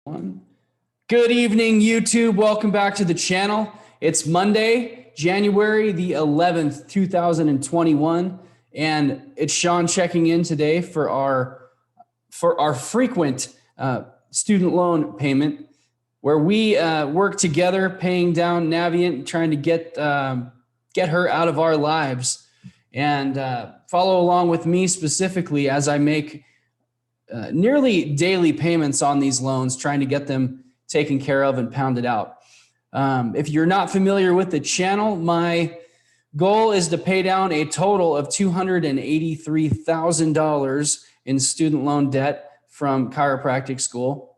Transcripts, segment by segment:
One. Good evening, YouTube. Welcome back to the channel. It's Monday, January the 11th, 2021, and it's Sean checking in today for our frequent student loan payment, where we work together, paying down Navient, trying to get her out of our lives, and follow along with me specifically as I make nearly daily payments on these loans, trying to get them taken care of and pounded out. If you're not familiar with the channel, my goal is to pay down a total of $283,000 in student loan debt from chiropractic school.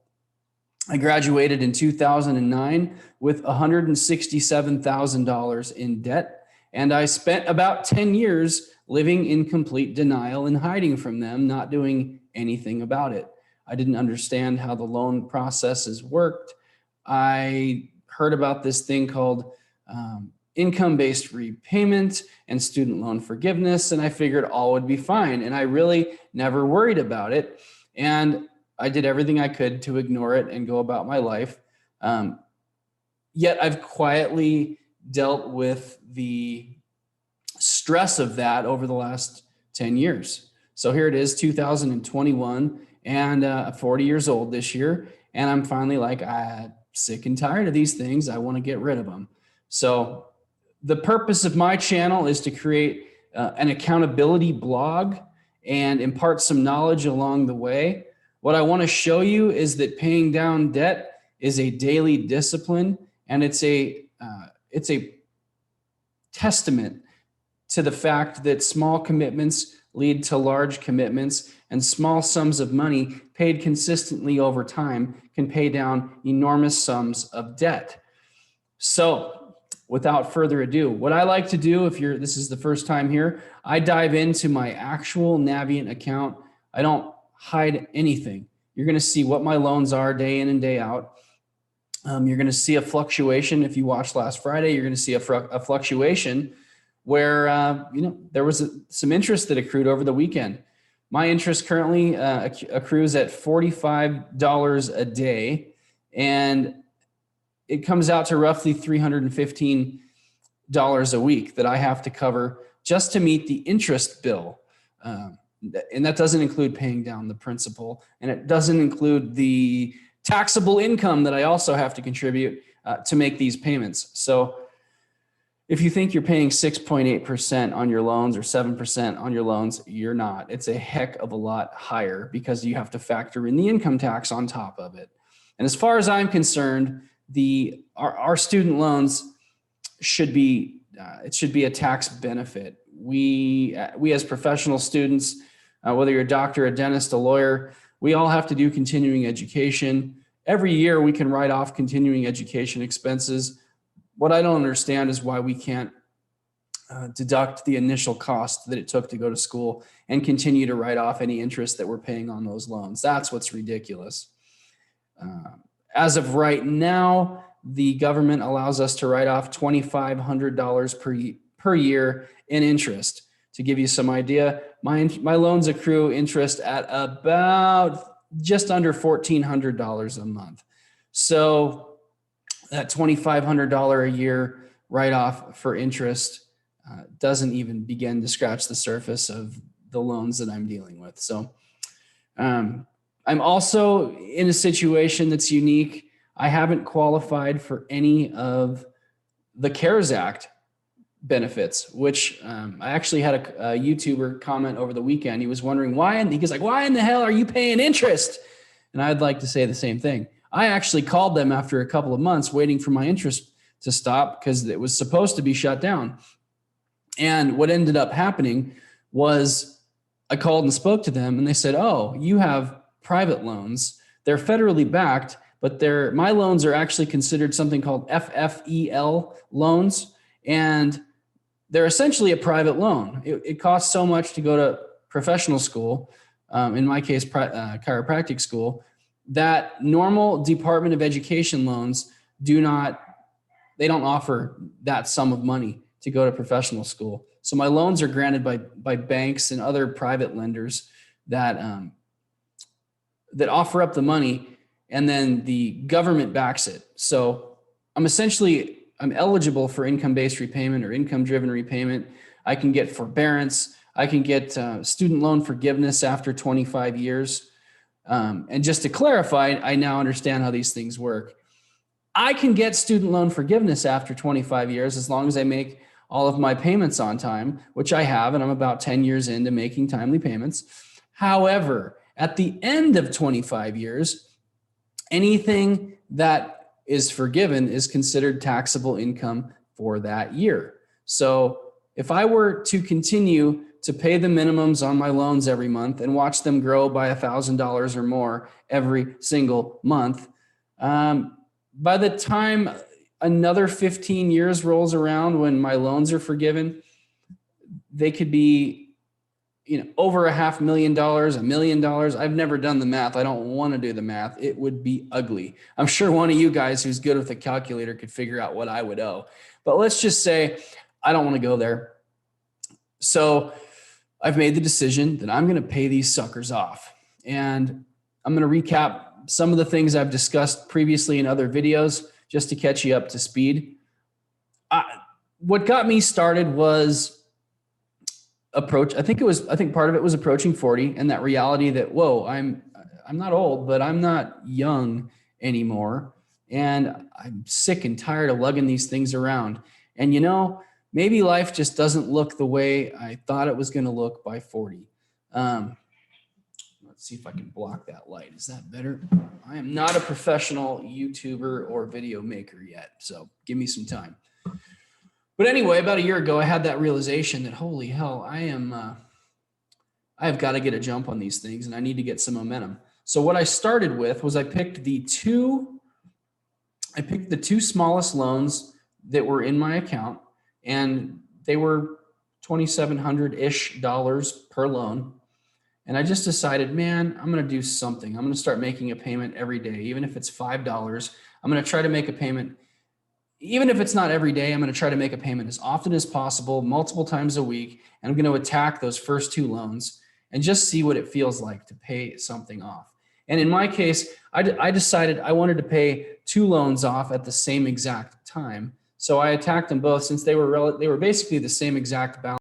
I graduated in 2009 with $167,000 in debt, and I spent about 10 years living in complete denial and hiding from them, not doing anything about it. I didn't understand how the loan processes worked. I heard about this thing called income-based repayment and student loan forgiveness, and I figured all would be fine. And I really never worried about it. And I did everything I could to ignore it and go about my life. Yet I've quietly dealt with the stress of that over the last 10 years. So here it is, 2021, and 40 years old this year. And I'm finally like, I'm sick and tired of these things. I want to get rid of them. So the purpose of my channel is to create an accountability blog and impart some knowledge along the way. What I want to show you is that paying down debt is a daily discipline, and it's a testament to the fact that small commitments lead to large commitments, and small sums of money paid consistently over time can pay down enormous sums of debt. So without further ado, what I like to do, if this is the first time here, I dive into my actual Navient account. I don't hide anything. You're going to see what my loans are day in and day out. You're going to see a fluctuation. If you watched last Friday, you're going to see a fluctuation where there was some interest that accrued over the weekend. My interest currently accrues at $45 a day, and it comes out to roughly $315 a week that I have to cover just to meet the interest bill. And that doesn't include paying down the principal, and it doesn't include the taxable income that I also have to contribute to make these payments. So if you think you're paying 6.8% on your loans or 7% on your loans, you're not. It's a heck of a lot higher because you have to factor in the income tax on top of it. And as far as I'm concerned, our student loans should be a tax benefit. We as professional students, whether you're a doctor, a dentist, a lawyer, we all have to do continuing education. Every year we can write off continuing education expenses. What I don't understand is why we can't deduct the initial cost that it took to go to school and continue to write off any interest that we're paying on those loans. That's what's ridiculous. As of right now, the government allows us to write off $2,500 per year in interest. To give you some idea, my loans accrue interest at about just under $1,400 a month. So that $2,500 a year write-off for interest doesn't even begin to scratch the surface of the loans that I'm dealing with. So I'm also in a situation that's unique. I haven't qualified for any of the CARES Act benefits, which I actually had a YouTuber comment over the weekend. He was wondering why, and he was like, why in the hell are you paying interest? And I'd like to say the same thing. I actually called them after a couple of months waiting for my interest to stop because it was supposed to be shut down. And what ended up happening was I called and spoke to them, and they said, oh, you have private loans. They're federally backed, but my loans are actually considered something called FFEL loans. And they're essentially a private loan. It costs so much to go to professional school, in my case, chiropractic school, that normal Department of Education loans don't offer that sum of money to go to professional school. So my loans are granted by banks and other private lenders that offer up the money and then the government backs it. So I'm eligible for income-based repayment or income-driven repayment. I can get forbearance. I can get student loan forgiveness after 25 years. And just to clarify, I now understand how these things work. I can get student loan forgiveness after 25 years as long as I make all of my payments on time, which I have, and I'm about 10 years into making timely payments. However, at the end of 25 years, anything that is forgiven is considered taxable income for that year. So if I were to continue to pay the minimums on my loans every month and watch them grow by $1,000 or more every single month, by the time another 15 years rolls around when my loans are forgiven, they could be, over $500,000, $1 million. I've never done the math. I don't want to do the math. It would be ugly. I'm sure one of you guys who's good with a calculator could figure out what I would owe. But let's just say I don't want to go there. So I've made the decision that I'm going to pay these suckers off. And I'm going to recap some of the things I've discussed previously in other videos just to catch you up to speed. What got me started was I think part of it was approaching 40 and that reality that, whoa, I'm not old, but I'm not young anymore. And I'm sick and tired of lugging these things around. And maybe life just doesn't look the way I thought it was going to look by 40. Let's see if I can block that light. Is that better? I am not a professional YouTuber or video maker yet, so give me some time. But anyway, about a year ago, I had that realization that, holy hell, I've got to get a jump on these things and I need to get some momentum. So what I started with was I picked the two smallest loans that were in my account, and they were $2,700-ish per loan. And I just decided, man, I'm going to do something. I'm going to start making a payment every day, even if it's $5. I'm going to try to make a payment. Even if it's not every day, I'm going to try to make a payment as often as possible, multiple times a week. And I'm going to attack those first two loans and just see what it feels like to pay something off. And in my case, I decided I wanted to pay two loans off at the same exact time. So I attacked them both since they were basically the same exact balance.